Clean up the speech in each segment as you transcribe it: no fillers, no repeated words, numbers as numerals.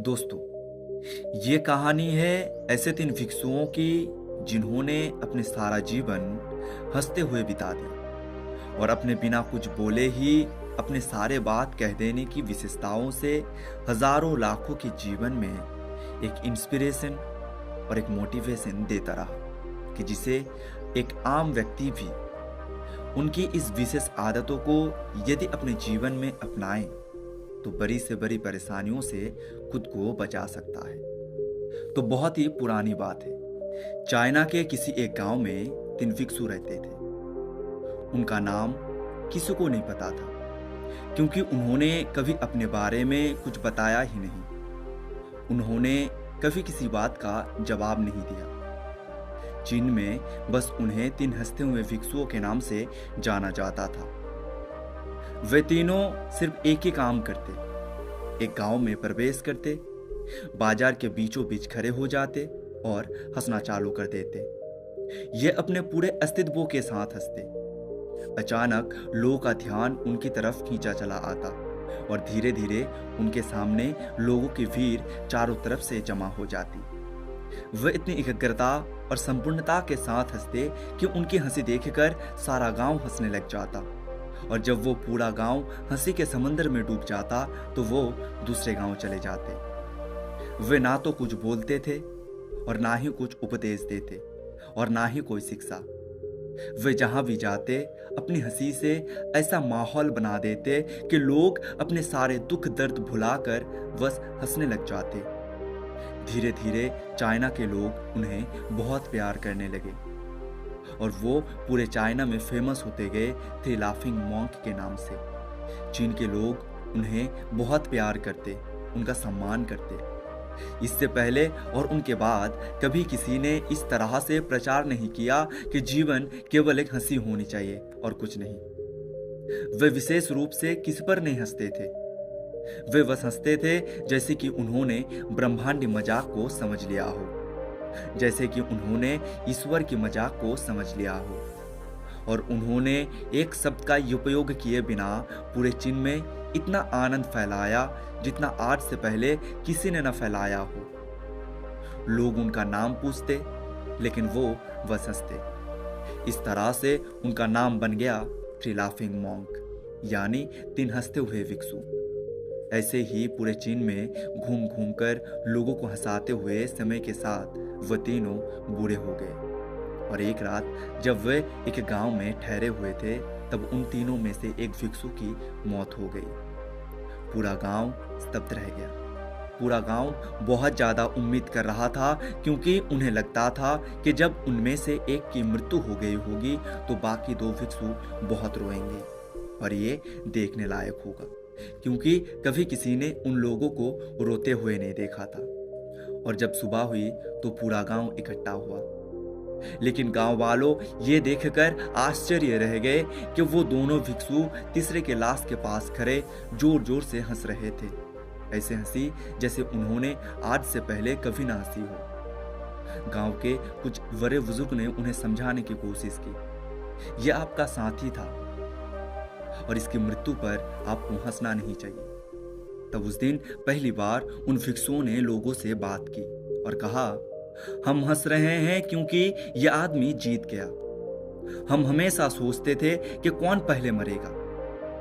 दोस्तों, ये कहानी है ऐसे 3 भिक्षुओं की जिन्होंने अपने सारा जीवन हंसते हुए बिता दिया और अपने बिना कुछ बोले ही अपने सारे बात कह देने की विशेषताओं से हजारों लाखों के जीवन में एक इंस्पिरेशन और एक मोटिवेशन देता रहा कि जिसे एक आम व्यक्ति भी उनकी इस विशेष आदतों को यदि अपने जीवन में अपनाए तो बड़ी से बड़ी परेशानियों से खुद को बचा सकता है। तो बहुत ही पुरानी बात है। चाइना के किसी एक गांव में 3 भिक्षु रहते थे। उनका नाम किसी को नहीं पता था क्योंकि उन्होंने कभी अपने बारे में कुछ बताया ही नहीं। उन्होंने कभी किसी बात का जवाब नहीं दिया। चीन में बस उन्हें 3 हंसते हुए भिक्षुओं के नाम से जाना जाता था। वे तीनों सिर्फ एक ही काम करते, एक गांव में प्रवेश करते, बाजार के बीचों बीच खड़े हो जाते और हंसना चालू कर देते। ये अपने पूरे अस्तित्व के साथ हंसते। अचानक लोगों का ध्यान उनकी तरफ खींचा चला आता और धीरे धीरे उनके सामने लोगों की भीड़ चारों तरफ से जमा हो जाती। वे इतनी एकाग्रता और संपूर्णता के साथ हंसते कि उनकी हंसी देखकर सारा गांव हंसने लग जाता और जब वो पूरा गांव हंसी के समंदर में डूब जाता तो वो दूसरे गांव चले जाते। वे ना तो कुछ बोलते थे और ना ही कुछ उपदेश देते और ना ही कोई शिक्षा। वे जहां भी जाते अपनी हंसी से ऐसा माहौल बना देते कि लोग अपने सारे दुख दर्द भुलाकर बस हंसने लग जाते। धीरे धीरे चाइना के लोग उन्हें बहुत प्यार करने लगे और वो पूरे चाइना में फेमस होते गए थे लाफिंग मॉन्क के नाम से। चीन के लोग उन्हें बहुत प्यार करते, उनका सम्मान करते। इससे पहले और उनके बाद कभी किसी ने इस तरह से प्रचार नहीं किया कि जीवन केवल एक हंसी होनी चाहिए और कुछ नहीं। वे विशेष रूप से किसी पर नहीं हंसते थे। वे बस हंसते थे जैसे कि उन्होंने ब्रह्मांडी मजाक को समझ लिया हो, जैसे कि उन्होंने ईश्वर की मजाक को समझ लिया हो। और उन्होंने एक शब्द का उपयोग किए बिना पूरे चीन में इतना आनंद फैलाया जितना आज से पहले किसी ने न फैलाया हो। लोग उनका नाम पूछते लेकिन वो बस हंसते। इस तरह से उनका नाम बन गया 3 लाफिंग मॉन्क, यानी 3 हंसते हुए भिक्षु। ऐसे ही पूरे चीन में घूम घूम कर लोगों को हंसाते हुए समय के साथ वह तीनों बूढ़े हो गए और एक रात जब वे एक गांव में ठहरे हुए थे तब उन तीनों में से एक भिक्षु की मौत हो गई। पूरा गांव स्तब्ध रह गया। पूरा गांव बहुत ज्यादा उम्मीद कर रहा था क्योंकि उन्हें लगता था कि जब उनमें से एक की मृत्यु हो गई होगी तो बाकी 2 भिक्षु बहुत रोएंगे और ये देखने लायक होगा क्योंकि कभी किसी ने उन लोगों को रोते हुए नहीं देखा था। और जब सुबह हुई तो पूरा गांव इकट्ठा हुआ, लेकिन गांव वालों ये देखकर आश्चर्य रह गए कि वो दोनों भिक्षु तीसरे के लाश के पास खड़े जोर जोर से हंस रहे थे। ऐसे हंसी जैसे उन्होंने आज से पहले कभी ना हंसी हो। गांव के कुछ बड़े बुजुर्ग ने उन्हें समझाने की कोशिश की, यह आपका साथी था और इसकी मृत्यु पर आपको हंसना नहीं चाहिए। तब उस दिन पहली बार उन भिक्षुओं ने लोगों से बात की और कहा, हम हंस रहे हैं क्योंकि यह आदमी जीत गया। हम हमेशा सोचते थे कि कौन पहले मरेगा,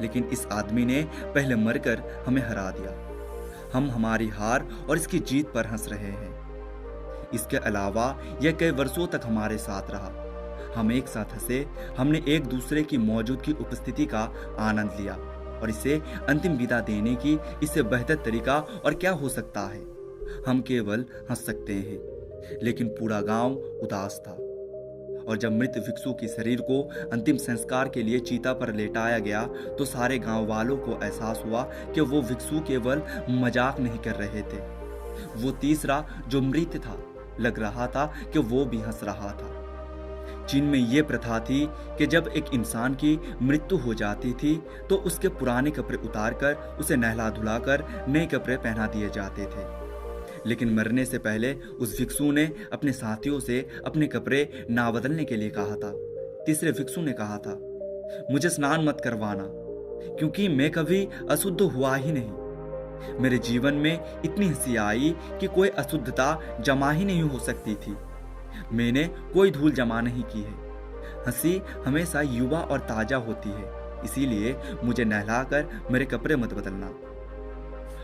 लेकिन इस आदमी ने पहले मरकर हमें हरा दिया। हम हमारी हार और इसकी जीत पर हंस रहे हैं। इसके अलावा यह कई वर्षों तक हमारे साथ रहा। हम एक साथ हंसे, हमने एक दूसरे की मौजूदगी उपस्थिति का आनंद लिया और इसे अंतिम विदा देने की इससे बेहतर तरीका और क्या हो सकता है। हम केवल हंस सकते हैं। लेकिन पूरा गांव उदास था और जब मृत भिक्षु के शरीर को अंतिम संस्कार के लिए चीता पर लेटाया गया तो सारे गांव वालों को एहसास हुआ कि वो भिक्षु केवल मजाक नहीं कर रहे थे। वो तीसरा जो मृत था लग रहा था कि वो भी हंस रहा था। चीन में ये प्रथा थी कि जब एक इंसान की मृत्यु हो जाती थी तो उसके पुराने कपड़े उतारकर उसे नहला धुलाकर नए कपड़े पहना दिए जाते थे। लेकिन मरने से पहले उस भिक्षु ने अपने साथियों से अपने कपड़े ना बदलने के लिए कहा था। तीसरे भिक्षु ने कहा था, मुझे स्नान मत करवाना क्योंकि मैं कभी अशुद्ध हुआ ही नहीं। मेरे जीवन में इतनी हंसी आई कि कोई अशुद्धता जमा ही नहीं हो सकती थी। मैंने कोई धूल जमा नहीं की है। हंसी हमेशा युवा और ताजा होती है, इसीलिए मुझे नहलाकर मेरे कपड़े मत बदलना।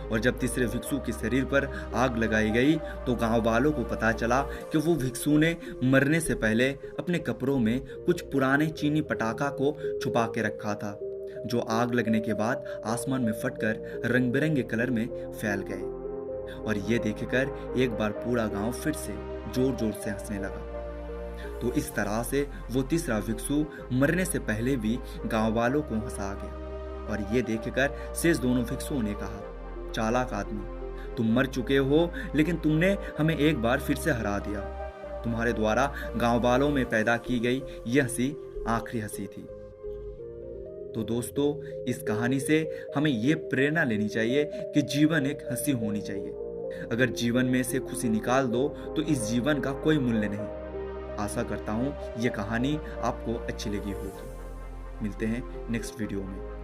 और जब तीसरे भिक्षु के शरीर पर आग लगाई गई तो गांव वालों को पता चला कि वो भिक्षु ने मरने से पहले अपने कपड़ों में कुछ पुराने चीनी पटाखा को छुपा के रखा था, जो आग लगने के बाद आसमान में फटकर रंग बिरंगे कलर में फैल गए। और ये देखकर एक बार पूरा गांव फिर से जोर जोर से हंसने लगा। तो इस तरह से वो तीसरा भिक्षु मरने से पहले भी गांव वालों को हंसा गया। और ये देखकर शेष दोनों भिक्षुओं ने कहा, चालाक आदमी, तुम मर चुके हो, लेकिन तुमने हमें एक बार फिर से हरा दिया। तुम्हारे द्वारा गांव वालों में पैदा की गई यह हंसी आखिरी हंसी थी। तो दोस्तों, इस कहानी से हमें यह प्रेरणा लेनी चाहिए कि जीवन एक हंसी होनी चाहिए। अगर जीवन में से खुशी निकाल दो तो इस जीवन का कोई मूल्य नहीं। आशा करता हूं यह कहानी आपको अच्छी लगी होगी। मिलते हैं नेक्स्ट वीडियो में।